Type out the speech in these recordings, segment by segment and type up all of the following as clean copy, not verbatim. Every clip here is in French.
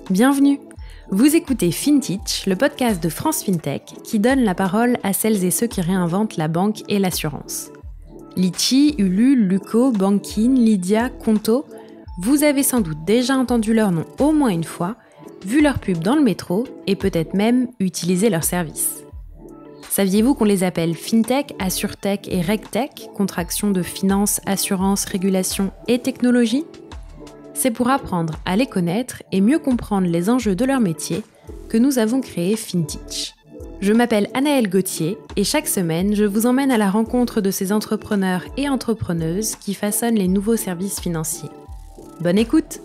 Bienvenue! Vous écoutez FinTech, le podcast de France FinTech qui donne la parole à celles et ceux qui réinventent la banque et l'assurance. Litchi, Ulule, Luco, Bankin, Lydia, Conto, vous avez sans doute déjà entendu leur nom au moins une fois, vu leur pub dans le métro et peut-être même utilisé leurs services. Saviez-vous qu'on les appelle FinTech, AssureTech et RegTech, contraction de finance, assurance, régulation et technologie ? C'est pour apprendre à les connaître et mieux comprendre les enjeux de leur métier que nous avons créé FinTech. Je m'appelle Anaëlle Gauthier et chaque semaine, je vous emmène à la rencontre de ces entrepreneurs et entrepreneuses qui façonnent les nouveaux services financiers. Bonne écoute!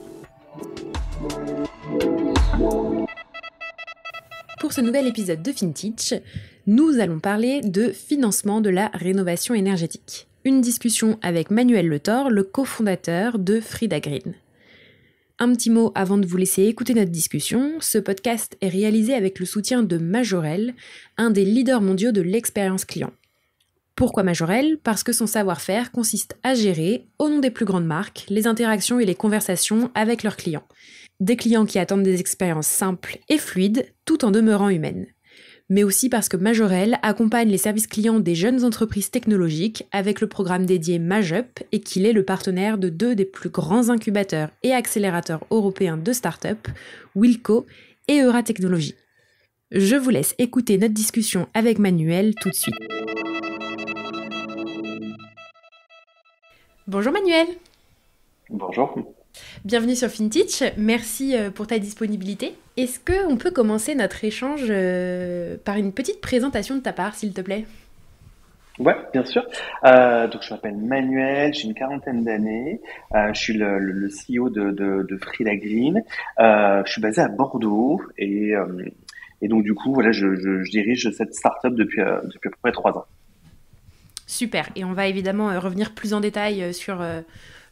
Pour ce nouvel épisode de FinTech, nous allons parler de financement de la rénovation énergétique. Une discussion avec Manuel Le Thor, le cofondateur de Frida Green. Un petit mot avant de vous laisser écouter notre discussion, ce podcast est réalisé avec le soutien de Majorel, un des leaders mondiaux de l'expérience client. Pourquoi Majorel ? Parce que son savoir-faire consiste à gérer, au nom des plus grandes marques, les interactions et les conversations avec leurs clients. Des clients qui attendent des expériences simples et fluides, tout en demeurant humaines. Mais aussi parce que Majorel accompagne les services clients des jeunes entreprises technologiques avec le programme dédié MajUp et qu'il est le partenaire de deux des plus grands incubateurs et accélérateurs européens de start-up, Wilco et Euratechnologies. Je vous laisse écouter notre discussion avec Manuel tout de suite. Bonjour Manuel. Bonjour. Bienvenue sur FinTech, merci pour ta disponibilité. Est-ce qu'on peut commencer notre échange par une petite présentation de ta part, s'il te plaît ? Ouais, bien sûr. Donc je m'appelle Manuel, j'ai une quarantaine d'années. Je suis le CEO de Frida Green. Je suis basé à Bordeaux et donc du coup voilà, je dirige cette startup depuis à peu près 3 ans. Super. Et on va évidemment revenir plus en détail sur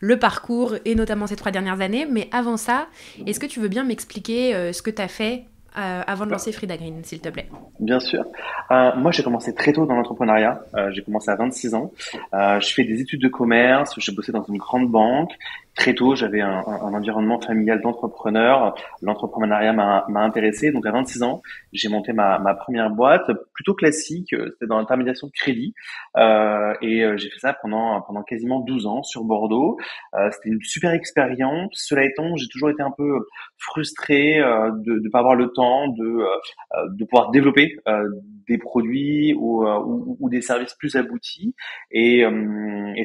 le parcours et notamment ces 3 dernières années. Mais avant ça, est-ce que tu veux bien m'expliquer ce que tu as fait avant de lancer Frida Green, s'il te plaît ? Bien sûr. Moi, j'ai commencé très tôt dans l'entrepreneuriat. J'ai commencé à 26 ans. Je fais des études de commerce. J'ai bossé dans une grande banque. Très tôt, j'avais un environnement familial d'entrepreneur. L'entrepreneuriat m'a intéressé. Donc, à 26 ans, j'ai monté ma première boîte, plutôt classique. C'était dans l'intermédiation de crédit. Et j'ai fait ça pendant quasiment 12 ans sur Bordeaux. C'était une super expérience. Cela étant, j'ai toujours été un peu frustré de pas avoir le temps de pouvoir développer des produits ou des services plus aboutis. Et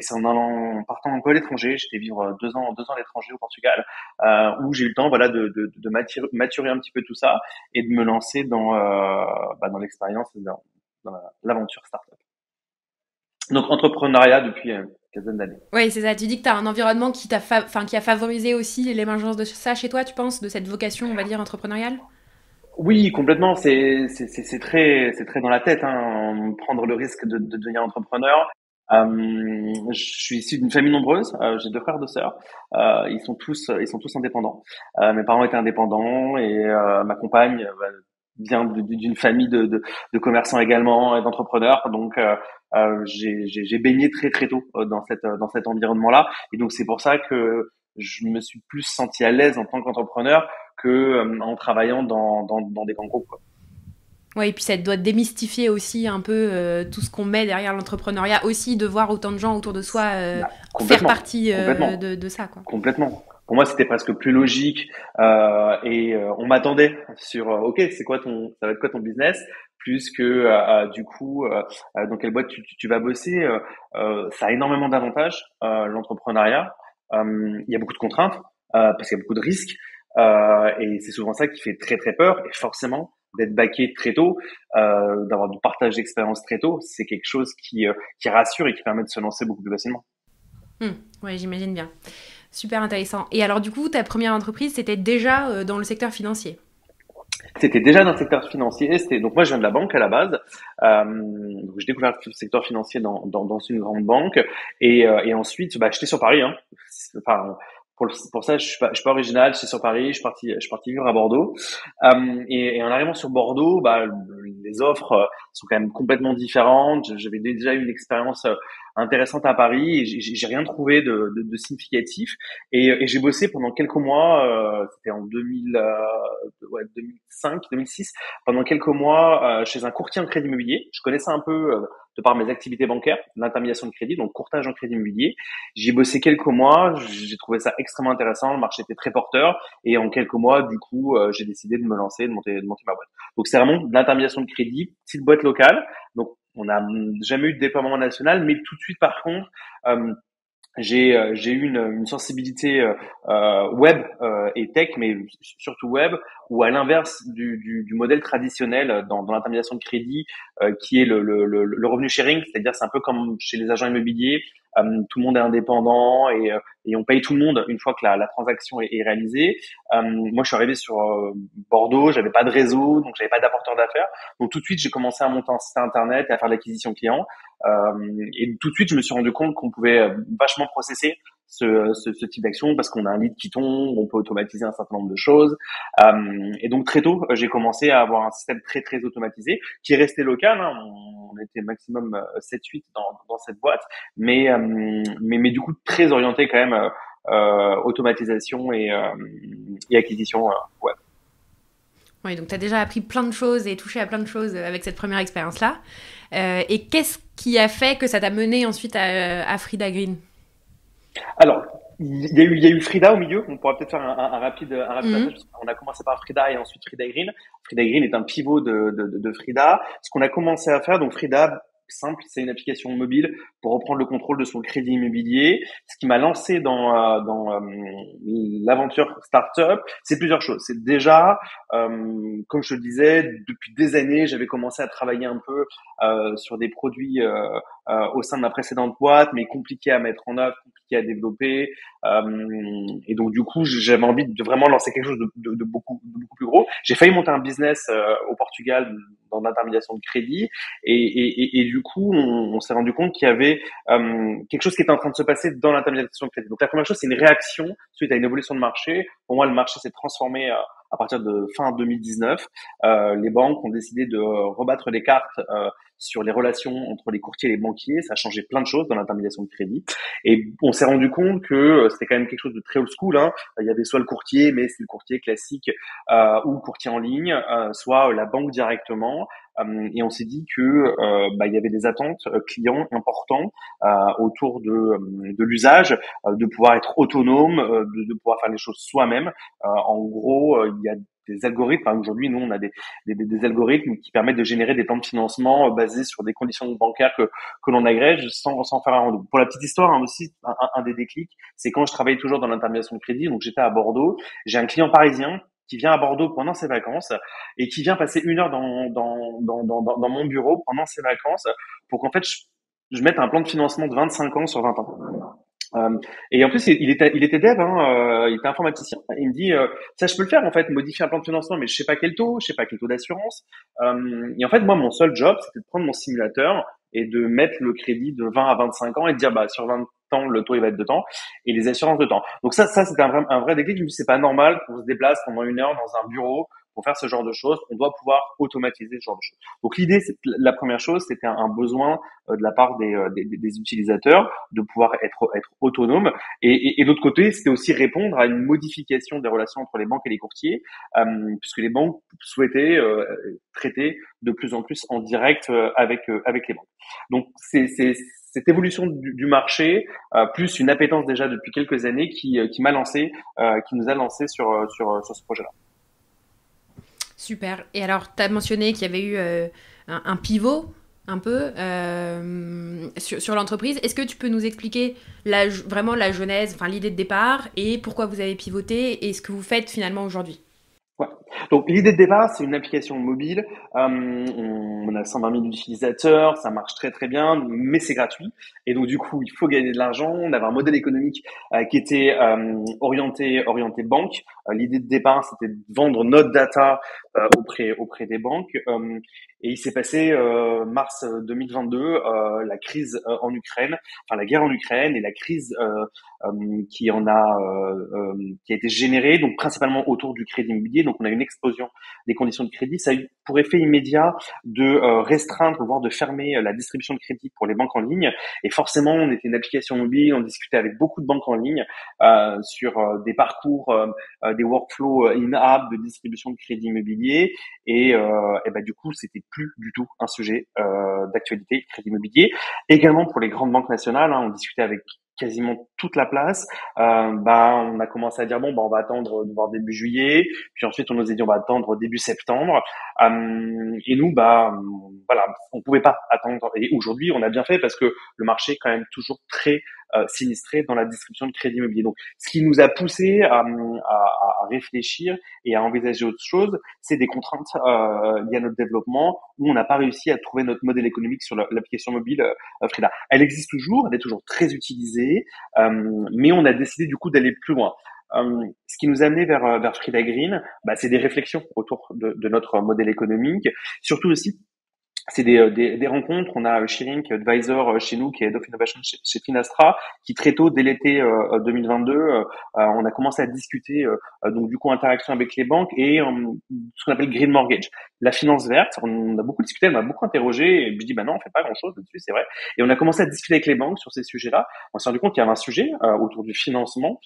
c'est en partant un peu à l'étranger, j'étais vivre 2 ans à l'étranger au Portugal, où j'ai eu le temps voilà de maturer un petit peu tout ça et de me lancer dans l'expérience et dans l'aventure startup. Donc entrepreneuriat depuis une quinzaine d'années. Oui, c'est ça. Tu dis que tu as un environnement qui a favorisé aussi l'émergence de ça chez toi, tu penses, de cette vocation, on va dire, entrepreneuriale ? Oui, complètement. C'est très dans la tête, hein, prendre le risque de devenir entrepreneur. Je suis issu d'une famille nombreuse. J'ai 2 frères, 2 sœurs. Ils sont tous indépendants. Mes parents étaient indépendants et ma compagne vient d'une famille de commerçants également et d'entrepreneurs. Donc j'ai baigné très très tôt dans cet environnement-là. Et donc c'est pour ça que je me suis plus senti à l'aise en tant qu'entrepreneur que en travaillant dans des grands groupes, quoi. Ouais, et puis ça doit démystifier aussi un peu tout ce qu'on met derrière l'entrepreneuriat aussi, de voir autant de gens autour de soi faire partie de ça, quoi. Complètement. Pour moi, c'était presque plus logique et on m'attendait sur OK, ça va être quoi ton business, plus que du coup dans quelle boîte tu vas bosser. Ça a énormément d'avantages l'entrepreneuriat. Il y a beaucoup de contraintes parce qu'il y a beaucoup de risques et c'est souvent ça qui fait très très peur. Et forcément, d'être backé très tôt, d'avoir du partage d'expérience très tôt, c'est quelque chose qui rassure et qui permet de se lancer beaucoup plus facilement. Ouais, j'imagine bien. Super intéressant. Et alors du coup, ta première entreprise, c'était déjà dans le secteur financier ? C'était déjà dans le secteur financier. Donc moi, je viens de la banque à la base. Donc j'ai découvert le secteur financier dans une grande banque et ensuite, j'étais sur Paris. Hein. Enfin, Pour ça, je suis pas original. Je suis sur Paris. Je suis parti vivre à Bordeaux. Et en arrivant sur Bordeaux, bah, les offres sont quand même complètement différentes. J'avais déjà eu une expérience intéressante à Paris et j'ai rien trouvé de significatif. Et j'ai bossé pendant quelques mois. C'était en 2005, 2006. Pendant quelques mois chez un courtier en crédit immobilier. Je connaissais un peu de par mes activités bancaires, l'intermédiation de crédit, donc courtage en crédit immobilier. J'y ai bossé quelques mois, j'ai trouvé ça extrêmement intéressant, le marché était très porteur et en quelques mois, du coup, j'ai décidé de me lancer, de monter ma boîte. Donc c'est vraiment de l'intermédiation de crédit, petite boîte locale. Donc on n'a jamais eu de déploiement national, mais tout de suite par contre, euh, j'ai eu une sensibilité web et tech, mais surtout web, où à l'inverse du modèle traditionnel dans l'intermédiation de crédit, qui est le revenu sharing, c'est-à-dire c'est un peu comme chez les agents immobiliers, tout le monde est indépendant et on paye tout le monde une fois que la transaction est réalisée. Moi, je suis arrivé sur Bordeaux, j'avais pas de réseau, donc j'avais pas d'apporteur d'affaires, donc tout de suite j'ai commencé à monter un site internet et à faire de l'acquisition client. Et tout de suite, je me suis rendu compte qu'on pouvait vachement processer ce type d'action parce qu'on a un lead qui tombe, on peut automatiser un certain nombre de choses. Et donc très tôt, j'ai commencé à avoir un système très très automatisé qui est resté local. Hein. On était maximum 7-8 dans cette boîte, mais du coup très orienté quand même automatisation et acquisition web. Oui, donc tu as déjà appris plein de choses et touché à plein de choses avec cette première expérience-là. Et qu'est-ce qui a fait que ça t'a mené ensuite à Frida Green? Alors, il y a eu Frida au milieu. On pourra peut-être faire un rapide Mhm. passage. On a commencé par Frida et ensuite Frida Green. Frida Green est un pivot de Frida. Ce qu'on a commencé à faire, donc Frida, simple, c'est une application mobile pour reprendre le contrôle de son crédit immobilier. Ce qui m'a lancé dans l'aventure startup, c'est plusieurs choses. C'est déjà, comme je te le disais, depuis des années, j'avais commencé à travailler un peu sur des produits au sein de ma précédente boîte, mais compliqués à mettre en œuvre, compliqués à développer. Et donc du coup, j'avais envie de vraiment lancer quelque chose de beaucoup plus gros. J'ai failli monter un business au Portugal dans l'intermédiation de crédit, et du coup, on s'est rendu compte qu'il y avait quelque chose qui était en train de se passer dans l'intermédiation de crédit. Donc la première chose, c'est une réaction suite à une évolution de marché. Pour moi, le marché s'est transformé à partir de fin 2019. Les banques ont décidé de rebattre les cartes sur les relations entre les courtiers et les banquiers. Ça a changé plein de choses dans l'intermédiation de crédit. Et on s'est rendu compte que c'était quand même quelque chose de très old school. Hein. Il y avait soit le courtier, mais c'est le courtier classique, ou le courtier en ligne, soit la banque directement. Et on s'est dit que il y avait des attentes clients importants autour de l'usage, de pouvoir être autonome, de pouvoir faire les choses soi-même. En gros, il y a des algorithmes. Aujourd'hui, nous, on a des algorithmes qui permettent de générer des plans de financement basés sur des conditions bancaires que l'on agrège sans faire un rendez-vous. Pour la petite histoire, hein, aussi, un des déclics, c'est quand je travaillais toujours dans l'intermédiation de crédit, donc j'étais à Bordeaux, j'ai un client parisien qui vient à Bordeaux pendant ses vacances et qui vient passer 1 heure dans mon bureau pendant ses vacances pour qu'en fait je mette un plan de financement de 25 ans sur 20 ans. Et en plus, il était dev, hein, il était informaticien. Il me dit, ça, je peux le faire en fait, modifier un plan de financement, mais je sais pas quel taux, je sais pas quel taux d'assurance. Et en fait, moi, mon seul job, c'était de prendre mon simulateur et de mettre le crédit de 20 à 25 ans et de dire, bah, sur 20 ans, le taux il va être de temps et les assurances de temps. Donc ça, c'était un vrai déclic. Je me dis, c'est pas normal qu'on se déplace pendant 1 heure dans un bureau pour faire ce genre de choses. On doit pouvoir automatiser ce genre de choses. Donc l'idée, la première chose, c'était un besoin de la part des utilisateurs de pouvoir être autonome. Et d'autre côté, c'était aussi répondre à une modification des relations entre les banques et les courtiers, puisque les banques souhaitaient traiter de plus en plus en direct avec les banques. Donc c'est cette évolution du marché, plus une appétence déjà depuis quelques années qui m'a lancé, qui nous a lancé sur ce projet-là. Super. Et alors, tu as mentionné qu'il y avait eu un pivot un peu sur l'entreprise. Est-ce que tu peux nous expliquer vraiment la genèse, enfin l'idée de départ et pourquoi vous avez pivoté et ce que vous faites finalement aujourd'hui? Ouais. Donc l'idée de départ, c'est une application mobile. On a 120 000 utilisateurs, ça marche très très bien, mais c'est gratuit. Et donc du coup, il faut gagner de l'argent. On avait un modèle économique qui était orienté banque. L'idée de départ, c'était de vendre notre data auprès des banques. Et il s'est passé mars 2022, la crise en Ukraine, enfin la guerre en Ukraine et la crise qui en a qui a été générée, donc principalement autour du crédit immobilier. Donc on a une explosion des conditions de crédit. Ça a eu pour effet immédiat de restreindre, voire de fermer la distribution de crédit pour les banques en ligne. Et forcément, on était une application mobile, on discutait avec beaucoup de banques en ligne sur des parcours, des workflows in-app de distribution de crédit immobilier. Et bah, du coup, c'était plus du tout un sujet d'actualité, crédit immobilier. Également pour les grandes banques nationales, hein, on discutait avec quasiment toute la place. Bah, on a commencé à dire bon, bah, on va attendre de voir début juillet. Puis ensuite, on nous a dit on va attendre début septembre. Et nous, bah, voilà, on pouvait pas attendre. Et aujourd'hui, on a bien fait parce que le marché est quand même toujours très sinistré dans la distribution de crédit immobilier. Donc, ce qui nous a poussé à réfléchir et à envisager autre chose, c'est des contraintes liées à notre développement où on n'a pas réussi à trouver notre modèle économique sur l'application mobile Frida. Elle existe toujours, elle est toujours très utilisée, mais on a décidé du coup d'aller plus loin. Ce qui nous a amené vers Frida Green, bah, c'est des réflexions autour de notre modèle économique, surtout aussi c'est des rencontres. On a Shirink, advisor chez nous, qui est Head of Innovation chez Finastra, qui très tôt, dès l'été 2022, on a commencé à discuter, donc du coup, interaction avec les banques et ce qu'on appelle Green Mortgage. La finance verte, on a beaucoup discuté, elle m'a beaucoup interrogé, et je dis, bah non, on fait pas grand-chose là-dessus, c'est vrai. Et on a commencé à discuter avec les banques sur ces sujets-là. On s'est rendu compte qu'il y avait un sujet autour du financement,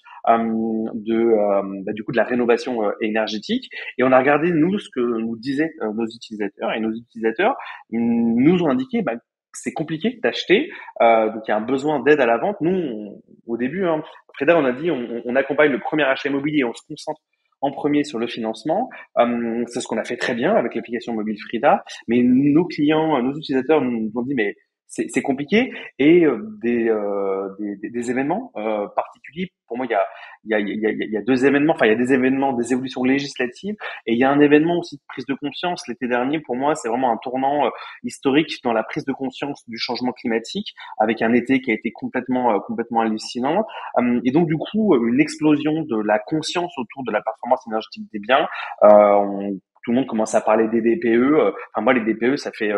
du coup, de la rénovation énergétique. Et on a regardé, nous, ce que nous disaient nos utilisateurs, et nos utilisateurs nous ont indiqué que c'est compliqué d'acheter, donc il y a un besoin d'aide à la vente. Nous, au début, hein, Freda, on a dit, on accompagne le premier achat immobilier, on se concentre en premier sur le financement. C'est ce qu'on a fait très bien avec l'application mobile Frida, mais nos clients, nos utilisateurs nous ont dit, mais c'est compliqué et des événements particuliers. Pour moi, il y a deux événements. Enfin, il y a des événements, des évolutions législatives et il y a un événement aussi de prise de conscience. L'été dernier, pour moi, c'est vraiment un tournant historique dans la prise de conscience du changement climatique, avec un été qui a été complètement hallucinant. Et donc, du coup, une explosion de la conscience autour de la performance énergétique des biens. Tout le monde commence à parler des DPE. Enfin, moi, les DPE, ça fait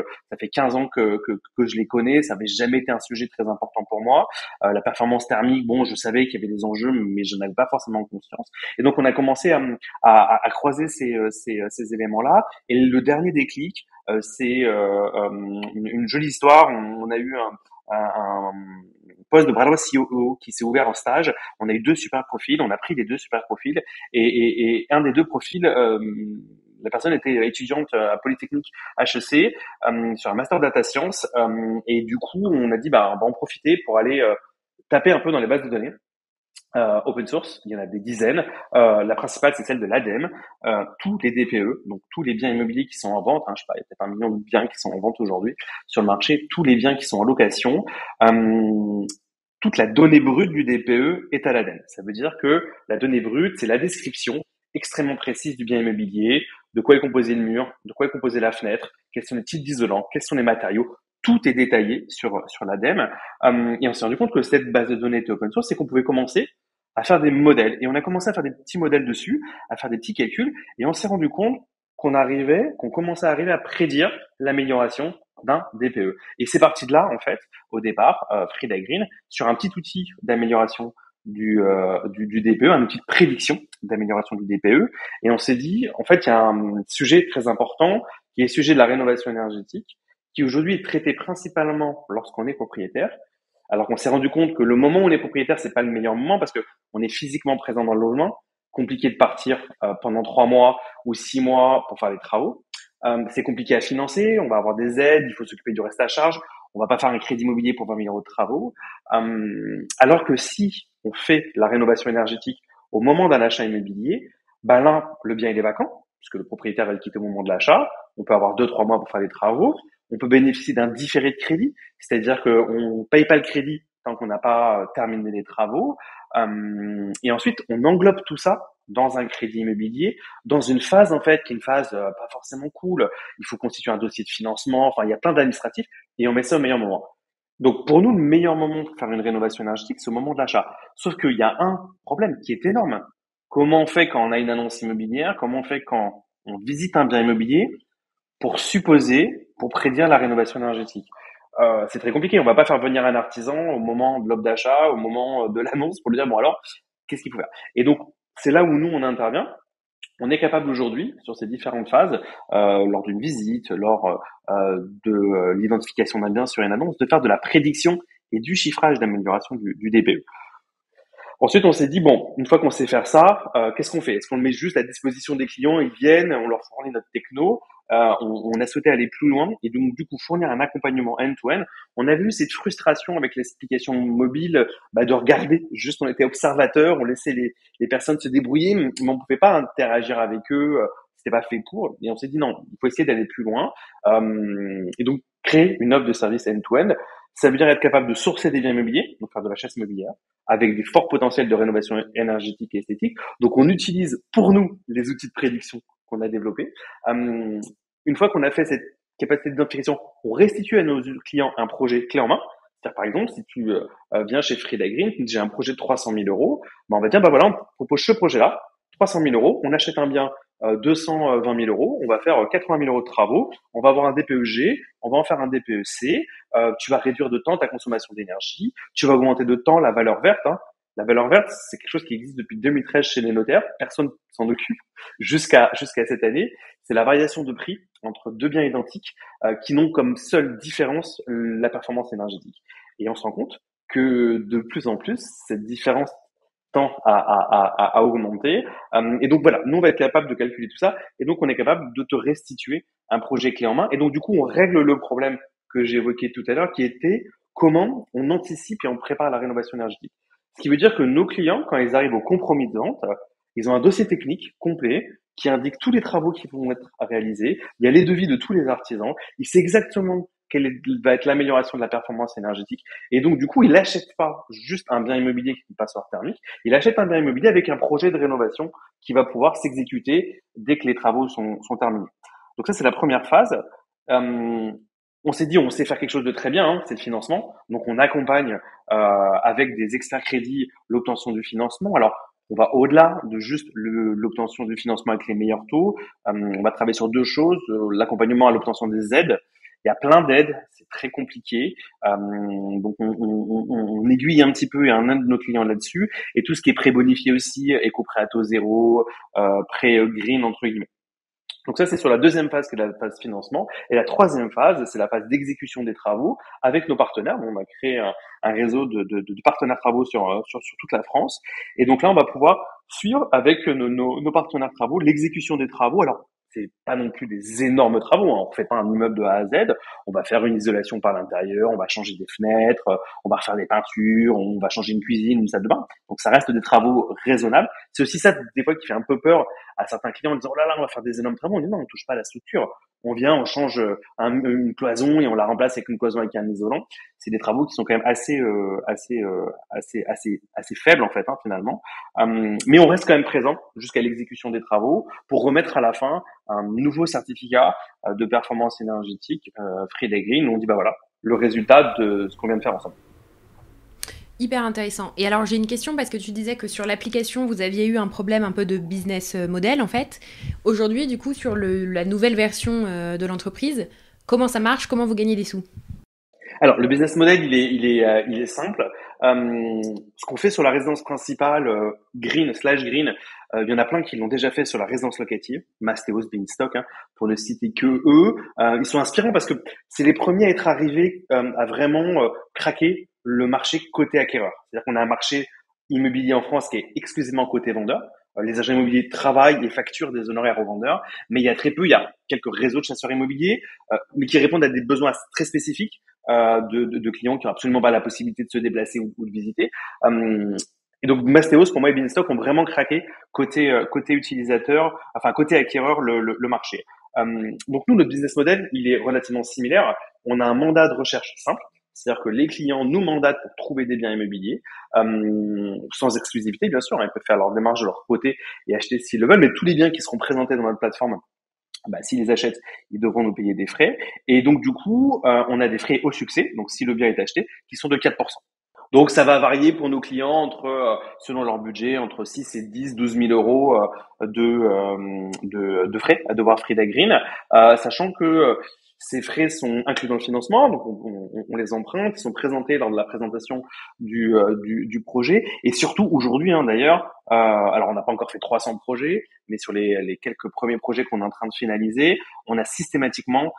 15 ans que je les connais. Ça n'avait jamais été un sujet très important pour moi. La performance thermique, bon, je savais qu'il y avait des enjeux, mais je n'avais pas forcément conscience. Et donc, on a commencé à croiser ces éléments-là. Et le dernier déclic, c'est une jolie histoire. On a eu un poste de bras droit CEO qui s'est ouvert en stage. On a eu deux super profils. On a pris les deux super profils. Et un des deux profils, la personne était étudiante à Polytechnique HEC sur un master data science. Et du coup, on a dit, on va en profiter pour aller taper un peu dans les bases de données. Open source, il y en a des dizaines. La principale, c'est celle de l'ADEME. Tous les DPE, donc tous les biens immobiliers qui sont en vente, hein, je sais pas, il y a peut-être 1 million de biens qui sont en vente aujourd'hui sur le marché, tous les biens qui sont en location, toute la donnée brute du DPE est à l'ADEME. Ça veut dire que la donnée brute, c'est la description extrêmement précise du bien immobilier, de quoi est composé le mur, de quoi est composé la fenêtre, quels sont les types d'isolants, quels sont les matériaux. Tout est détaillé sur l'ADEME. Et on s'est rendu compte que cette base de données était open source et qu'on pouvait commencer à faire des modèles. Et on a commencé à faire des petits modèles dessus, à faire des petits calculs. Et on s'est rendu compte qu'on commençait à arriver à prédire l'amélioration d'un DPE. Et c'est parti de là, en fait, au départ, Frida Green, sur un petit outil d'amélioration du DPE, un outil de prédiction d'amélioration du DPE. Et on s'est dit, en fait, il y a un sujet très important qui est le sujet de la rénovation énergétique, qui aujourd'hui est traité principalement lorsqu'on est propriétaire, alors qu'on s'est rendu compte que le moment où on est propriétaire, c'est pas le meilleur moment parce que on est physiquement présent dans le logement, compliqué de partir pendant 3 mois ou 6 mois pour faire les travaux. C'est compliqué à financer, on va avoir des aides, il faut s'occuper du reste à charge, on va pas faire un crédit immobilier pour 20 000 euros de travaux. Alors que si on fait la rénovation énergétique au moment d'un achat immobilier, là, le bien il est vacant, puisque le propriétaire va le quitter au moment de l'achat, on peut avoir 2-3 mois pour faire les travaux, on peut bénéficier d'un différé de crédit, c'est-à-dire qu'on paye pas le crédit tant qu'on n'a pas terminé les travaux, et ensuite on englobe tout ça dans un crédit immobilier, dans une phase en fait qui est une phase pas forcément cool. Il faut constituer un dossier de financement, enfin il y a plein d'administratifs et on met ça au meilleur moment. Donc pour nous le meilleur moment pour faire une rénovation énergétique, c'est au moment de l'achat. Sauf qu'il y a un problème qui est énorme. Comment on fait quand on a une annonce immobilière? Comment on fait quand on visite un bien immobilier pour supposer pour prédire la rénovation énergétique. C'est très compliqué. On va pas faire venir un artisan au moment de l'offre d'achat, au moment de l'annonce pour lui dire, bon alors, qu'est-ce qu'il faut faire? Et donc, c'est là où nous, on intervient. On est capable aujourd'hui, sur ces différentes phases, lors d'une visite, lors de l'identification d'un bien sur une annonce, de faire de la prédiction et du chiffrage d'amélioration du DPE. Ensuite, on s'est dit, bon, une fois qu'on sait faire ça, qu'est-ce qu'on fait? Est-ce qu'on le met juste à disposition des clients, ils viennent, on leur fournit notre techno? On a souhaité aller plus loin et donc du coup fournir un accompagnement end-to-end. On avait eu cette frustration avec l'explication mobile, de regarder, juste on était observateur, on laissait les personnes se débrouiller, mais on pouvait pas interagir avec eux, c'était pas fait pour. Et on s'est dit non, il faut essayer d'aller plus loin. Et donc créer une offre de service end-to-end, ça veut dire être capable de sourcer des biens immobiliers, donc faire de la chasse immobilière avec des forts potentiels de rénovation énergétique et esthétique. Donc, on utilise pour nous les outils de prédiction qu'on a développés. Une fois qu'on a fait cette capacité d'identification, on restitue à nos clients un projet clé en main. C'est-à-dire, par exemple, si tu viens chez Frida Green, j'ai un projet de 300 000 euros, on va dire, voilà, on propose ce projet-là, 300 000 euros, on achète un bien 220 000 euros, on va faire 80 000 euros de travaux, on va avoir un DPEG, on va en faire un DPEC, tu vas réduire de temps ta consommation d'énergie, tu vas augmenter de temps la valeur verte. La valeur verte, c'est quelque chose qui existe depuis 2013 chez les notaires, personne s'en occupe jusqu'à cette année. C'est la variation de prix entre deux biens identiques qui n'ont comme seule différence la performance énergétique. Et on se rend compte que de plus en plus, cette différence tend à augmenter. Et donc voilà, nous on va être capable de calculer tout ça, et donc on est capable de te restituer un projet clé en main. Et donc du coup, on règle le problème que j'ai évoqué tout à l'heure, qui était comment on anticipe et on prépare la rénovation énergétique. Ce qui veut dire que nos clients, quand ils arrivent au compromis de vente, ils ont un dossier technique complet qui indique tous les travaux qui vont être réalisés. Il y a les devis de tous les artisans. Il sait exactement quelle va être l'amélioration de la performance énergétique. Et donc, du coup, il n'achète pas juste un bien immobilier qui est une passoire thermique. Il achète un bien immobilier avec un projet de rénovation qui va pouvoir s'exécuter dès que les travaux sont terminés. Donc ça, c'est la première phase. On s'est dit, on sait faire quelque chose de très bien, c'est le financement. Donc, on accompagne avec des experts crédits l'obtention du financement. Alors, on va au-delà de juste l'obtention du financement avec les meilleurs taux. On va travailler sur deux choses, l'accompagnement à l'obtention des aides. Il y a plein d'aides, c'est très compliqué. Donc, on aiguille un petit peu et un de nos clients là-dessus. Et tout ce qui est pré-bonifié aussi, éco-prêt à taux zéro, pré-green, entre guillemets. Donc ça, c'est sur la deuxième phase qui est la phase financement. Et la troisième phase, c'est la phase d'exécution des travaux avec nos partenaires. On a créé un réseau de partenaires travaux sur toute la France. Et donc là, on va pouvoir suivre avec nos partenaires travaux l'exécution des travaux. Alors, c'est pas non plus des énormes travaux, hein. On fait pas un immeuble de A à Z. On va faire une isolation par l'intérieur, on va changer des fenêtres, on va refaire des peintures, on va changer une cuisine, une salle de bain. Donc ça reste des travaux raisonnables. C'est aussi ça, des fois, qui fait un peu peur à certains clients en disant, oh là là, on va faire des énormes travaux. On dit non, on touche pas à la structure. On vient, on change une cloison et on la remplace avec une cloison avec un isolant. C'est des travaux qui sont quand même assez faibles, en fait, finalement. Mais on reste quand même présent jusqu'à l'exécution des travaux pour remettre à la fin un nouveau certificat de performance énergétique Frida Green, où on dit voilà le résultat de ce qu'on vient de faire ensemble. Hyper intéressant. Et alors j'ai une question parce que tu disais que sur l'application vous aviez eu un problème un peu de business model en fait. Aujourd'hui du coup sur la nouvelle version de l'entreprise, comment ça marche, comment vous gagnez des sous? Alors le business model il est simple. Ce qu'on fait sur la résidence principale green/green, il y en a plein qui l'ont déjà fait sur la résidence locative, Mastéos, Beanstalk, pour ne citer que eux. Ils sont inspirants parce que c'est les premiers à être arrivés à vraiment craquer le marché côté acquéreur. C'est-à-dire qu'on a un marché immobilier en France qui est exclusivement côté vendeur. Les agents immobiliers travaillent et facturent des honoraires aux vendeurs, mais il y a quelques réseaux de chasseurs immobiliers, mais qui répondent à des besoins très spécifiques de clients qui n'ont absolument pas la possibilité de se déplacer ou de visiter. Et donc Mastéos, pour moi, et Beanstalk ont vraiment craqué côté utilisateur, enfin côté acquéreur le marché. Donc nous, notre business model, il est relativement similaire. On a un mandat de recherche simple. C'est-à-dire que les clients nous mandatent pour trouver des biens immobiliers, sans exclusivité, bien sûr. Ils peuvent faire leur démarche de leur côté et acheter s'ils le veulent, mais tous les biens qui seront présentés dans notre plateforme, s'ils les achètent, ils devront nous payer des frais. Et donc, du coup, on a des frais au succès, donc si le bien est acheté, qui sont de 4%. Donc, ça va varier pour nos clients entre, selon leur budget, entre 6 et 10, 12 000 euros de frais à devoir Frida Green, sachant que Ces frais sont inclus dans le financement, donc on les emprunte, ils sont présentés lors de la présentation du projet. Et surtout aujourd'hui, hein, d'ailleurs, alors on n'a pas encore fait 300 projets, mais sur les quelques premiers projets qu'on est en train de finaliser, on a systématiquement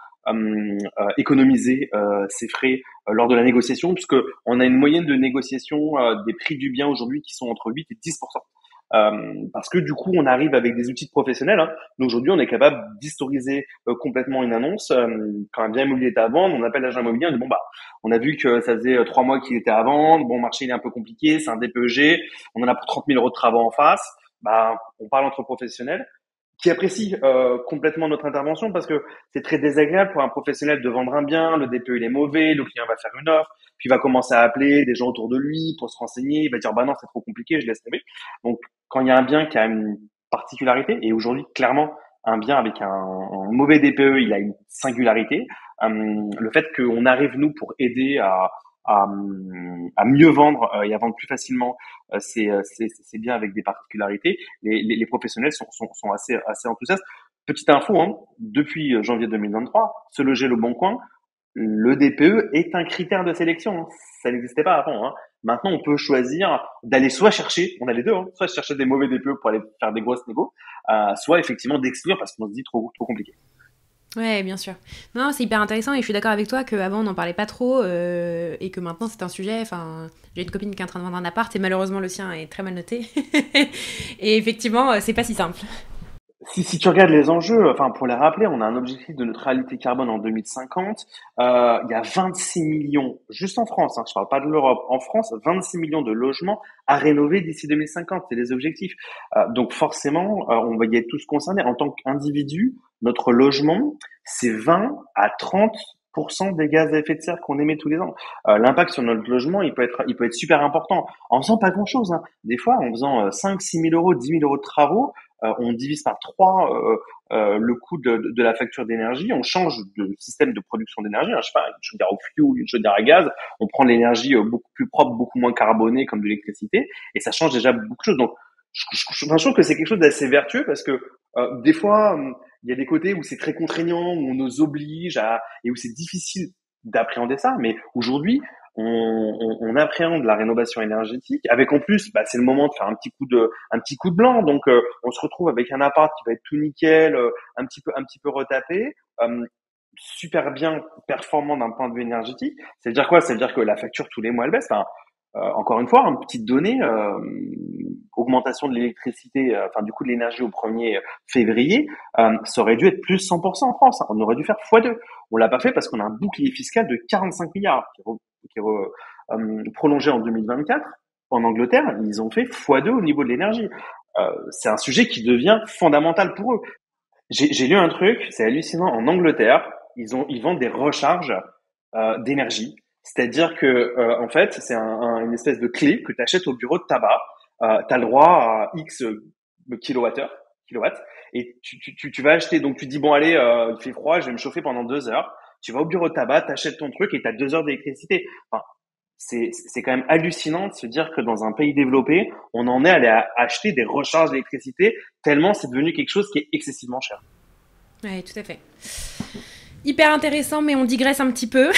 économisé ces frais lors de la négociation, puisque on a une moyenne de négociation des prix du bien aujourd'hui qui sont entre 8 et 10%. Parce que du coup, on arrive avec des outils de professionnels. Hein. Nous, aujourd'hui, on est capable d'historiser complètement une annonce. Quand un bien immobilier est à vendre, on appelle l'agent immobilier, on dit bon bah, on a vu que ça faisait 3 mois qu'il était à vendre. Bon, le marché il est un peu compliqué, c'est un DPEG. On en a pour 30 000 euros de travaux en face. Bah, on parle entre professionnels qui apprécie complètement notre intervention parce que c'est très désagréable pour un professionnel de vendre un bien, le DPE il est mauvais, le client va faire une offre, puis il va commencer à appeler des gens autour de lui pour se renseigner, il va dire bah non c'est trop compliqué, je laisse tomber. Donc quand il y a un bien qui a une particularité, et aujourd'hui clairement un bien avec un mauvais DPE il a une singularité, le fait qu'on arrive nous pour aider à, à mieux vendre et à vendre plus facilement c'est bien avec des particularités. Les professionnels sont assez enthousiastes. Petite info, hein, depuis janvier 2023, se loger le bon coin, le DPE est un critère de sélection. Hein. Ça n'existait pas avant. Hein. Maintenant, on peut choisir d'aller soit chercher, on a les deux, hein, soit chercher des mauvais DPE pour aller faire des grosses négos, soit effectivement d'exclure parce qu'on se dit trop compliqué. Ouais, bien sûr. Non, c'est hyper intéressant et je suis d'accord avec toi qu'avant on n'en parlait pas trop et que maintenant c'est un sujet. Enfin, j'ai une copine qui est en train de vendre un appart et malheureusement le sien est très mal noté. Et effectivement, c'est pas si simple. Si tu regardes les enjeux, enfin pour les rappeler, on a un objectif de neutralité carbone en 2050. Il y a 26 millions, juste en France, hein, je parle pas de l'Europe, en France, 26 millions de logements à rénover d'ici 2050, c'est les objectifs. Donc forcément, on va y être tous concernés. En tant qu'individu, notre logement, c'est 20 à 30% des gaz à effet de serre qu'on émet tous les ans. L'impact sur notre logement, il peut être super important. En faisant pas grand-chose, hein. Des fois, en faisant 5-6 000 euros, 10 000 euros de travaux, on divise par 3 le coût de la facture d'énergie, on change de système de production d'énergie, hein, je sais pas, une chaudière au fioul, une chaudière à gaz, on prend de l'énergie beaucoup plus propre, beaucoup moins carbonée comme de l'électricité, et ça change déjà beaucoup de choses. Donc, je trouve que c'est quelque chose d'assez vertueux parce que des fois, il y a des côtés où c'est très contraignant, où on nous oblige et où c'est difficile d'appréhender ça, mais aujourd'hui, on appréhende la rénovation énergétique avec en plus c'est le moment de faire un petit coup de blanc donc on se retrouve avec un appart qui va être tout nickel un petit peu retapé super bien performant d'un point de vue énergétique. Ça veut dire quoi? Ça veut dire que la facture tous les mois elle baisse. Enfin, encore une fois, une petite donnée, augmentation de l'électricité, enfin du coût de l'énergie au 1er février, ça aurait dû être plus 100% en France. Hein. On aurait dû faire x2. On l'a pas fait parce qu'on a un bouclier fiscal de 45 milliards qui est prolongé en 2024. En Angleterre, ils ont fait x2 au niveau de l'énergie. C'est un sujet qui devient fondamental pour eux. J'ai lu un truc, c'est hallucinant. En Angleterre, ils vendent des recharges d'énergie. C'est-à-dire que en fait, c'est une espèce de clé que tu achètes au bureau de tabac. Tu as le droit à X kilowatts, et tu vas acheter. Donc tu dis bon allez, il fait froid, je vais me chauffer pendant 2 heures. Tu vas au bureau de tabac, t'achètes ton truc et t'as 2 heures d'électricité. Enfin, c'est quand même hallucinant de se dire que dans un pays développé, on en est allé acheter des recharges d'électricité tellement c'est devenu quelque chose qui est excessivement cher. Ouais, tout à fait. Hyper intéressant, mais on digresse un petit peu.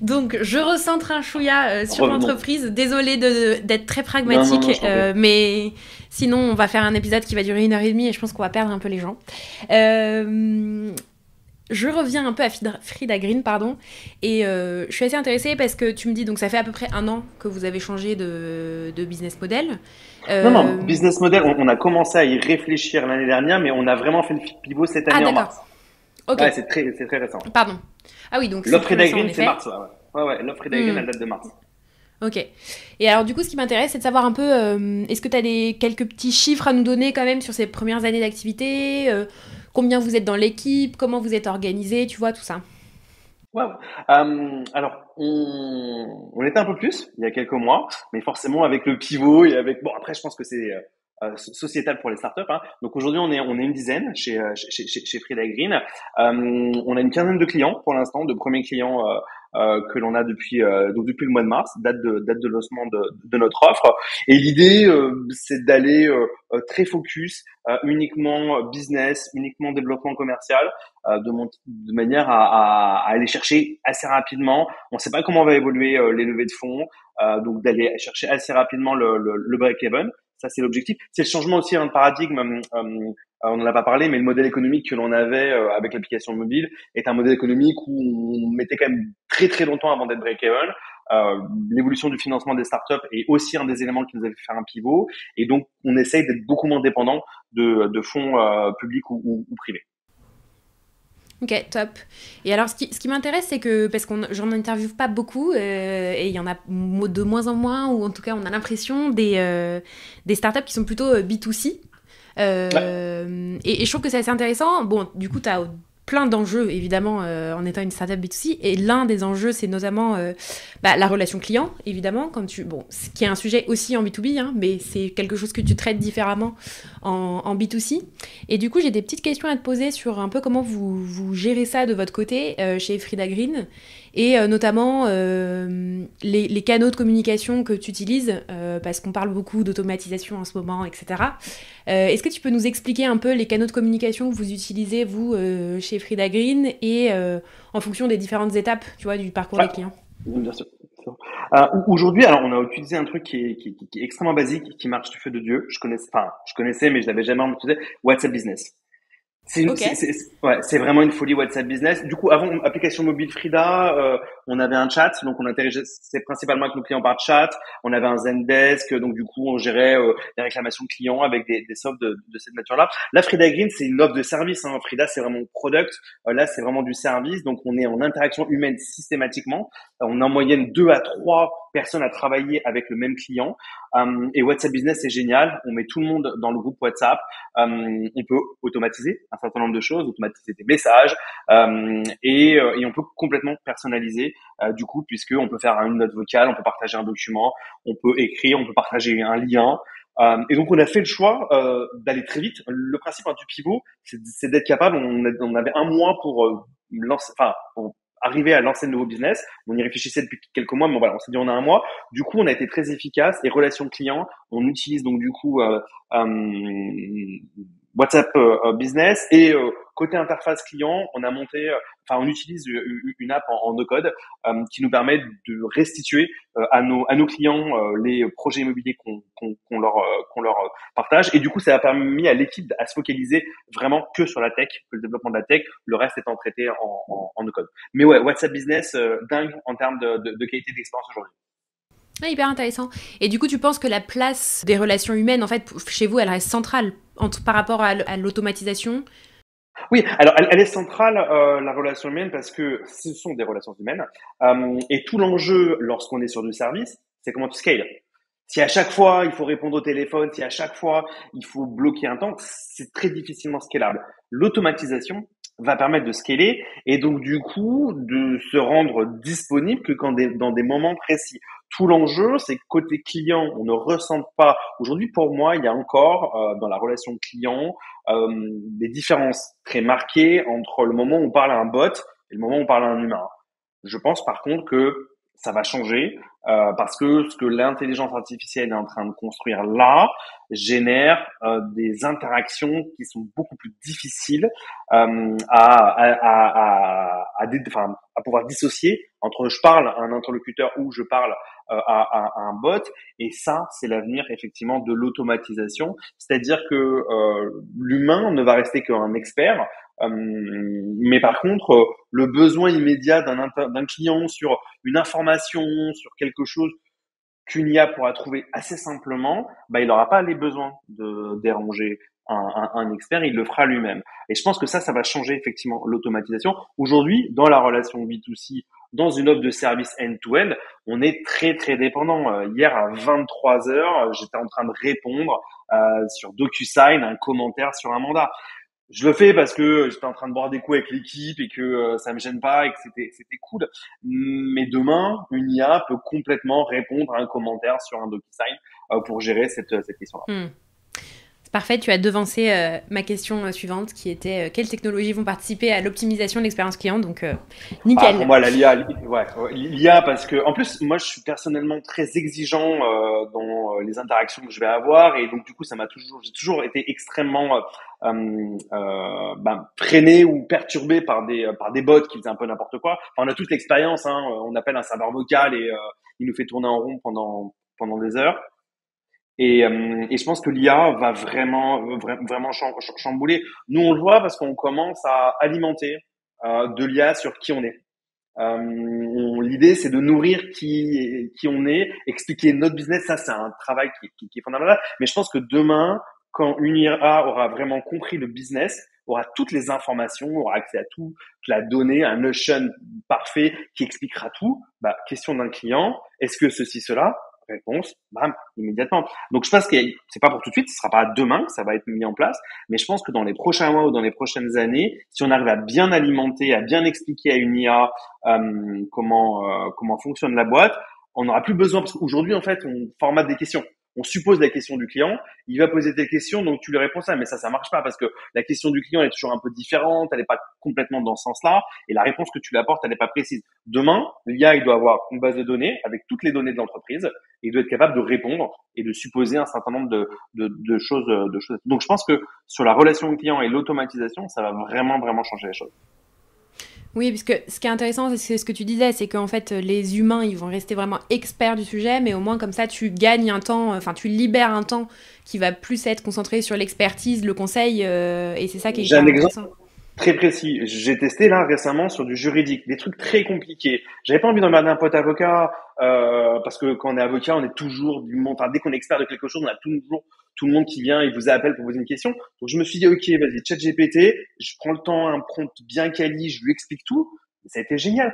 Donc, je recentre un chouïa sur Revenons. l'entreprise. Désolée d'être très pragmatique, Non, mais sinon, on va faire un épisode qui va durer 1h30 et je pense qu'on va perdre un peu les gens. Je reviens un peu à Frida Green, pardon, et je suis assez intéressée parce que tu me dis, donc ça fait à peu près 1 an que vous avez changé de business model. Non, business model, on a commencé à y réfléchir l'année dernière, mais on a vraiment fait le pivot cette année en mars. Ok. Ouais, c'est très récent. Pardon. Ah oui, donc L'offre c'est Frida récent, en Green, c'est effet. mars. Ouais, l'offre Frida Green, elle date de mars. Ok. Et alors du coup, ce qui m'intéresse, c'est de savoir un peu, est-ce que tu as quelques petits chiffres à nous donner quand même sur ces premières années d'activité, combien vous êtes dans l'équipe, comment vous êtes organisé, tu vois, tout ça. Ouais. Alors, on était un peu plus il y a quelques mois, mais forcément avec le pivot et avec bon après je pense que c'est sociétal pour les startups. Hein. Donc aujourd'hui on est une dizaine chez Frida Green. On a une quinzaine de clients pour l'instant, de premiers clients que l'on a depuis le mois de mars, date de lancement de notre offre. Et l'idée, c'est d'aller très focus, uniquement business, uniquement développement commercial, de manière à aller chercher assez rapidement. On ne sait pas comment va évoluer les levées de fonds, donc d'aller chercher assez rapidement le break-even. Ça, c'est l'objectif. C'est le changement aussi de paradigme. On n'en a pas parlé, mais le modèle économique que l'on avait avec l'application mobile est un modèle économique où on mettait quand même très très longtemps avant d'être break-even. L'évolution du financement des startups est aussi un des éléments qui nous a fait faire un pivot. Et donc, on essaye d'être beaucoup moins dépendant de fonds publics ou privés. Ok, top. Et alors, ce qui m'intéresse, c'est que, parce que j'en interviewe pas beaucoup, et il y en a de moins en moins, ou en tout cas, on a l'impression des startups qui sont plutôt B2C. Ouais. Et je trouve que c'est assez intéressant. Bon, du coup, tu as plein d'enjeux, évidemment, en étant une startup B2C. Et l'un des enjeux, c'est notamment la relation client, évidemment, bon, ce qui est un sujet aussi en B2B, hein, mais c'est quelque chose que tu traites différemment en B2C. Et du coup, j'ai des petites questions à te poser sur un peu comment vous gérez ça de votre côté chez Frida Green, et notamment les canaux de communication que tu utilises, parce qu'on parle beaucoup d'automatisation en ce moment, etc. Est-ce que tu peux nous expliquer un peu les canaux de communication que vous utilisez, vous, chez Frida Green, et en fonction des différentes étapes, tu vois, du parcours Ouais. des clients? Bien sûr. Bien sûr. Aujourd'hui, alors on a utilisé un truc qui est extrêmement basique, qui marche du feu de Dieu. Je connaissais, mais je l'avais jamais utilisé. WhatsApp Business. Ok. Ouais, c'est vraiment une folie WhatsApp Business. Du coup, avant application mobile Frida, on avait un chat, donc on interagissait principalement avec nos clients par chat. On avait un Zendesk, donc du coup on gérait les réclamations clients avec des softs de cette nature-là. Là, Frida Green, c'est une offre de service. Hein. Frida, c'est vraiment product. Là, c'est vraiment du service, donc on est en interaction humaine systématiquement. On a en moyenne 2 à 3 personnes à travailler avec le même client. Et WhatsApp Business, c'est génial. On met tout le monde dans le groupe WhatsApp. On peut automatiser un certain nombre de choses, automatiser des messages, et on peut complètement personnaliser du coup, puisque on peut faire une note vocale, on peut partager un document, on peut écrire, on peut partager un lien. Et donc on a fait le choix d'aller très vite. Le principe du pivot, c'est d'être capable. On avait un mois pour lancer, enfin pour arriver à lancer le nouveau business. On y réfléchissait depuis quelques mois, mais voilà, on s'est dit on a un mois. Du coup, on a été très efficace. Et relation client, on utilise donc du coup WhatsApp Business, et côté interface client, on utilise une app en no-code qui nous permet de restituer à nos clients les projets immobiliers qu'on leur partage. Et du coup, ça a permis à l'équipe à se focaliser vraiment que sur la tech, que le développement de la tech, le reste étant traité en no-code. Mais ouais, WhatsApp Business, dingue en termes de qualité d'expérience aujourd'hui. Ah, hyper intéressant. Et du coup, tu penses que la place des relations humaines, en fait, chez vous, elle reste centrale par rapport à l'automatisation? Oui, alors elle est centrale, la relation humaine, parce que ce sont des relations humaines. Et tout l'enjeu lorsqu'on est sur du service, c'est comment tu scales. Si à chaque fois il faut répondre au téléphone, si à chaque fois il faut bloquer un temps, c'est très difficilement scalable. L'automatisation va permettre de scaler, et donc du coup de se rendre disponible que dans des moments précis. Tout l'enjeu, c'est que côté client, on ne ressente pas. Aujourd'hui, pour moi, il y a encore dans la relation client des différences très marquées entre le moment où on parle à un bot et le moment où on parle à un humain. Je pense par contre que ça va changer parce que ce que l'intelligence artificielle est en train de construire là génère des interactions qui sont beaucoup plus difficiles à pouvoir dissocier entre je parle à un interlocuteur ou je parle à un bot. Et ça, c'est l'avenir effectivement de l'automatisation. C'est-à-dire que l'humain ne va rester qu'un expert, mais par contre, le besoin immédiat d'un client sur une information, sur quelque chose qu'une IA pourra trouver assez simplement, bah, il n'aura pas les besoins de déranger un expert, il le fera lui-même. Et je pense que ça va changer effectivement l'automatisation. Aujourd'hui, dans la relation B2C, dans une offre de service end-to-end, on est très très dépendant. Hier à 23 heures, j'étais en train de répondre sur DocuSign un commentaire sur un mandat. Je le fais parce que j'étais en train de boire des coups avec l'équipe et que ça me gêne pas et que c'était cool. Mais demain, une IA peut complètement répondre à un commentaire sur un DocuSign pour gérer cette question-là. Hmm. Parfait, tu as devancé ma question suivante qui était quelles technologies vont participer à l'optimisation de l'expérience client, donc Pour nickel. moi, la l'IA, l'IA, parce que, en plus, moi, je suis personnellement très exigeant dans les interactions que je vais avoir, et donc du coup, j'ai toujours été extrêmement freiné ou perturbé par des bots qui faisaient un peu n'importe quoi. Enfin, on a toute l'expérience, hein, on appelle un serveur vocal et il nous fait tourner en rond pendant des heures. Et je pense que l'IA va vraiment chambouler. Nous, on le voit parce qu'on commence à alimenter de l'IA sur qui on est. L'idée, c'est de nourrir qui on est, expliquer notre business. Ça, c'est un travail qui est fondamental. Mais je pense que demain, quand une IA aura vraiment compris le business, aura toutes les informations, aura accès à toute la donnée, un Notion parfait qui expliquera tout. Bah, question d'un client, est-ce que ceci, cela? Réponse, bam, immédiatement. Donc je pense que c'est pas pour tout de suite, ce sera pas demain que ça va être mis en place, mais je pense que dans les prochains mois ou dans les prochaines années, si on arrive à bien alimenter, à bien expliquer à une IA comment fonctionne la boîte, on n'aura plus besoin, parce qu'aujourd'hui en fait on formate des questions. On suppose la question du client, il va poser des questions, donc tu lui réponds ça, mais ça marche pas parce que la question du client elle est toujours un peu différente, elle n'est pas complètement dans ce sens-là, et la réponse que tu lui apportes elle n'est pas précise. Demain, l'IA il doit avoir une base de données avec toutes les données de l'entreprise, et il doit être capable de répondre et de supposer un certain nombre de choses. Donc je pense que sur la relation client et l'automatisation, ça va vraiment changer les choses. Oui, puisque ce qui est intéressant, c'est ce que tu disais, c'est qu'en fait, les humains, ils vont rester vraiment experts du sujet, mais au moins comme ça, tu gagnes un temps, enfin, tu libères un temps qui va plus être concentré sur l'expertise, le conseil, et c'est ça qui est J'ai hyper un exemple intéressant. très précis. J'ai testé là récemment sur du juridique, des trucs très compliqués. J'avais pas envie d'emmerder un pote avocat parce que quand on est avocat, on est toujours du monde. Enfin, dès qu'on est expert de quelque chose, on a toujours tout le monde qui vient et vous appelle pour poser une question. Donc je me suis dit ok, vas-y, ChatGPT, je prends le temps, un prompt bien quali, je lui explique tout. Et ça a été génial.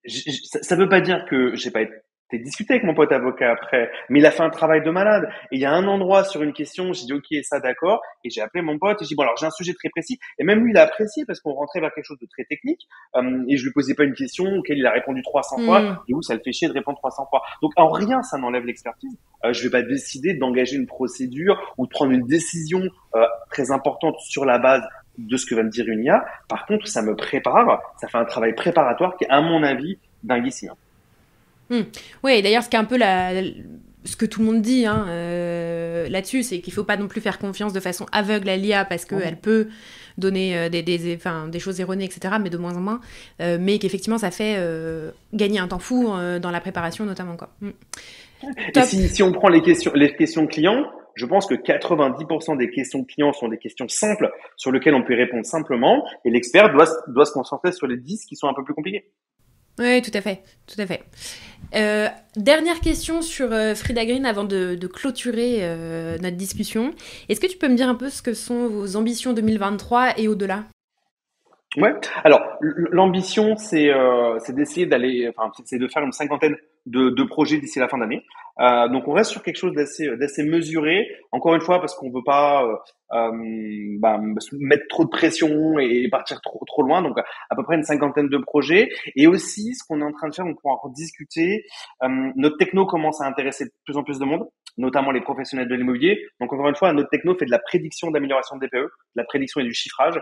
Ça veut pas dire que j'ai pas été discuté avec mon pote avocat après, mais il a fait un travail de malade. Et il y a un endroit sur une question, j'ai dit ok, ça d'accord, et j'ai appelé mon pote et j'ai dit bon alors j'ai un sujet très précis. Et même lui il a apprécié parce qu'on rentrait vers quelque chose de très technique, et je lui posais pas une question auquel il a répondu 300 fois. Hmm. Et où ça le fait chier de répondre 300 fois. Donc en rien ça n'enlève l'expertise. Je vais pas décider d'engager une procédure ou de prendre une décision très importante sur la base de ce que va me dire une IA. Par contre, ça me prépare, ça fait un travail préparatoire qui est, à mon avis, dinguissime. Hmm. Oui, d'ailleurs, ce qui est un peu ce que tout le monde dit hein, là-dessus, c'est qu'il ne faut pas non plus faire confiance de façon aveugle à l'IA parce qu'elle peut donner des choses erronées, etc., mais de moins en moins, mais qu'effectivement, ça fait gagner un temps fou dans la préparation notamment. Quoi. Hmm. Et Top. si on prend les questions clients, je pense que 90% des questions clients sont des questions simples sur lesquelles on peut répondre simplement, et l'expert doit se concentrer sur les 10 qui sont un peu plus compliqués. Oui, tout à fait, tout à fait. Dernière question sur Frida Green avant de clôturer notre discussion. Est-ce que tu peux me dire un peu ce que sont vos ambitions 2023 et au-delà? Ouais. Alors, l'ambition, c'est d'essayer c'est de faire une cinquantaine de projets d'ici la fin d'année. Donc, on reste sur quelque chose d'assez mesuré. Encore une fois, parce qu'on veut pas se mettre trop de pression et partir trop loin. Donc, à peu près une cinquantaine de projets. Et aussi, ce qu'on est en train de faire, on pourra en rediscuter. Notre techno commence à intéresser de plus en plus de monde, notamment les professionnels de l'immobilier. Donc, encore une fois, notre techno fait de la prédiction d'amélioration de DPE, de la prédiction et du chiffrage.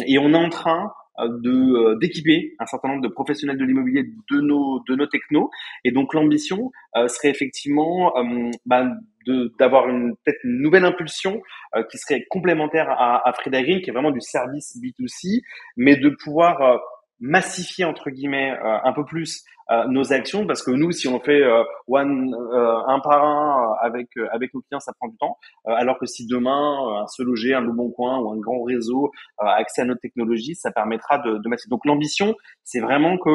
Et on est en train d'équiper un certain nombre de professionnels de l'immobilier de nos technos. Et donc l'ambition serait effectivement d'avoir peut-être une nouvelle impulsion qui serait complémentaire à Frida Green, qui est vraiment du service B2C, mais de pouvoir massifier entre guillemets un peu plus nos actions, parce que nous, si on fait un par un avec nos clients, ça prend du temps, alors que si demain un Se Loger, un Le Bon Coin ou un grand réseau a accès à notre technologie, ça permettra de massifier. Donc l'ambition, c'est vraiment que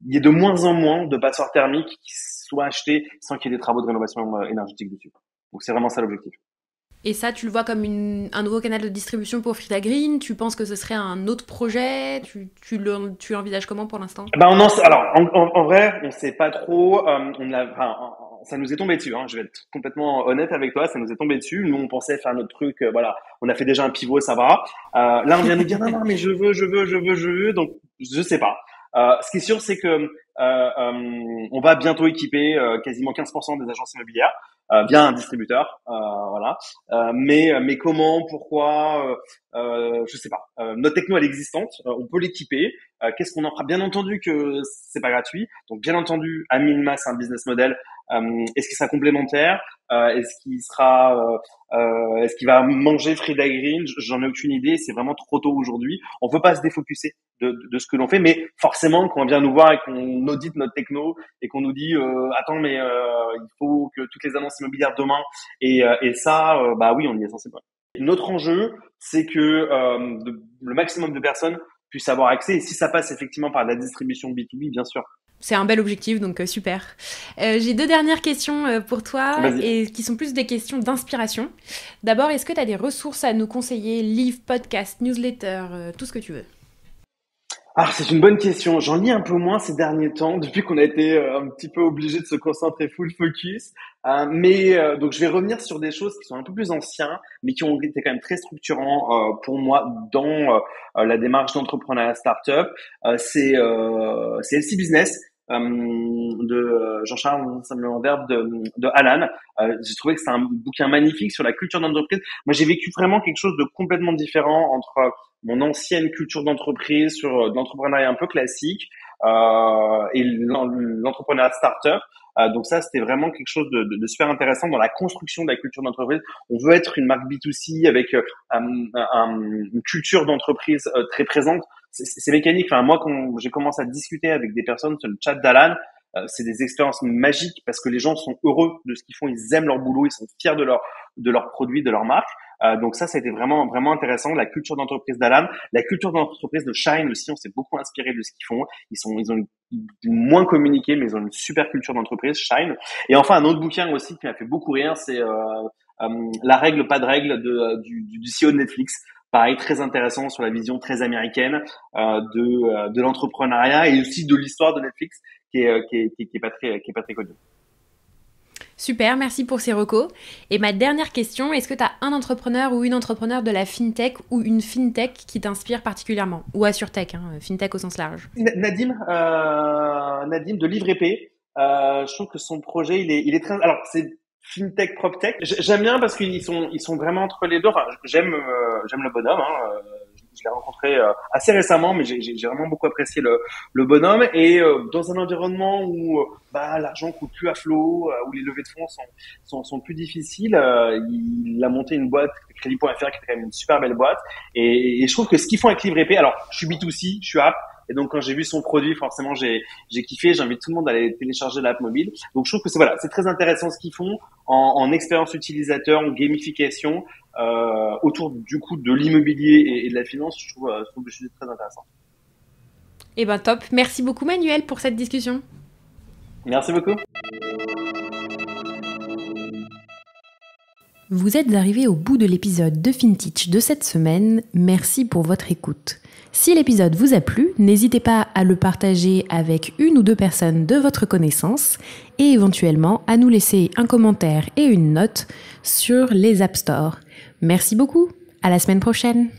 il y ait de moins en moins de passoires thermiques qui soient achetés sans qu'il y ait des travaux de rénovation énergétique dessus. Donc c'est vraiment ça l'objectif. Et ça, tu le vois comme un nouveau canal de distribution pour Frida Green? Tu penses que ce serait un autre projet? Tu l'envisages comment pour l'instant? Alors en vrai, on sait pas trop. Ça nous est tombé dessus. Hein, je vais être complètement honnête avec toi, ça nous est tombé dessus. Nous, on pensait faire notre truc. Voilà, on a fait déjà un pivot, ça va. Là, on vient de dire non, mais je veux. Donc, je sais pas. Ce qui est sûr, c'est que on va bientôt équiper quasiment 15% des agences immobilières via un distributeur, voilà. Mais comment, pourquoi, je sais pas. Notre techno elle est existante, on peut l'équiper. Qu'est-ce qu'on en fera? Bien entendu que c'est pas gratuit, donc bien entendu à minima c'est un business model. Est-ce qu'il sera complémentaire? Est-ce qu'il va manger Frida Green? J'en ai aucune idée. C'est vraiment trop tôt aujourd'hui. On veut pas se défocuser de ce que l'on fait, mais forcément, quand on vient nous voir et qu'on audite notre techno et qu'on nous dit attends, mais il faut que toutes les annonces immobilières demain et ça, bah oui, on y est sensible. Notre enjeu, c'est que le maximum de personnes puissent avoir accès. Et si ça passe effectivement par la distribution B2B, bien sûr. C'est un bel objectif, donc super. J'ai 2 dernières questions pour toi, et qui sont plus des questions d'inspiration. D'abord, est-ce que tu as des ressources à nous conseiller, livres, podcasts, newsletters, tout ce que tu veux? Ah, c'est une bonne question. J'en lis un peu moins ces derniers temps, depuis qu'on a été un petit peu obligé de se concentrer full focus. Donc je vais revenir sur des choses qui sont un peu plus anciens, mais qui ont été quand même très structurants pour moi dans la démarche d'entrepreneuriat startup. C'est LC Business. De Jean-Charles Samuel de Alan. J'ai trouvé que c'est un bouquin magnifique sur la culture d'entreprise. Moi, j'ai vécu vraiment quelque chose de complètement différent entre mon ancienne culture d'entreprise sur de l'entrepreneuriat un peu classique et l'entrepreneuriat startup. Donc ça, c'était vraiment quelque chose de super intéressant dans la construction de la culture d'entreprise. On veut être une marque B2C avec une culture d'entreprise très présente. C'est mécanique. Enfin, moi, quand j'ai commencé à discuter avec des personnes sur le chat d'Alan, c'est des expériences magiques parce que les gens sont heureux de ce qu'ils font, ils aiment leur boulot, ils sont fiers de leurs produits, de leur marque. Donc ça a été vraiment vraiment intéressant. La culture d'entreprise d'Alan, la culture d'entreprise de Shine aussi, on s'est beaucoup inspiré de ce qu'ils font. Ils ont moins communiqué, mais ils ont une super culture d'entreprise, Shine. Et enfin un autre bouquin aussi qui m'a fait beaucoup rire, c'est La règle pas de règle du CEO de Netflix. Pareil, très intéressant sur la vision très américaine de l'entrepreneuriat et aussi de l'histoire de Netflix qui est pas très connue. Super, merci pour ces recos. Et ma dernière question, est-ce que tu as un entrepreneur ou une entrepreneur de la FinTech ou une FinTech qui t'inspire particulièrement? Ou AssureTech, FinTech au sens large. Nadim de Livre Épée. Je trouve que son projet, il est très... Alors, c'est FinTech, PropTech. J'aime bien parce qu'ils sont vraiment entre les deux. Enfin, j'aime le bonhomme. Je l'ai rencontré assez récemment, mais j'ai vraiment beaucoup apprécié le bonhomme. Et dans un environnement où l'argent coule plus à flot, où les levées de fonds sont plus difficiles, il a monté une boîte, Crédit.fr, qui est quand même une super belle boîte. Et je trouve que ce qu'ils font avec Livre Épée, alors je suis B2C, je suis app, et donc quand j'ai vu son produit, forcément j'ai kiffé. J'invite tout le monde à aller télécharger l'app mobile. Donc je trouve que c'est très intéressant ce qu'ils font en expérience utilisateur, en gamification. Autour du coup de l'immobilier et de la finance, je trouve le sujet très intéressant. Eh ben top, merci beaucoup Manuel pour cette discussion. Merci beaucoup. Vous êtes arrivés au bout de l'épisode de FinTech de cette semaine, merci pour votre écoute. Si l'épisode vous a plu, n'hésitez pas à le partager avec une ou deux personnes de votre connaissance et éventuellement à nous laisser un commentaire et une note sur les App Store. Merci beaucoup, à la semaine prochaine.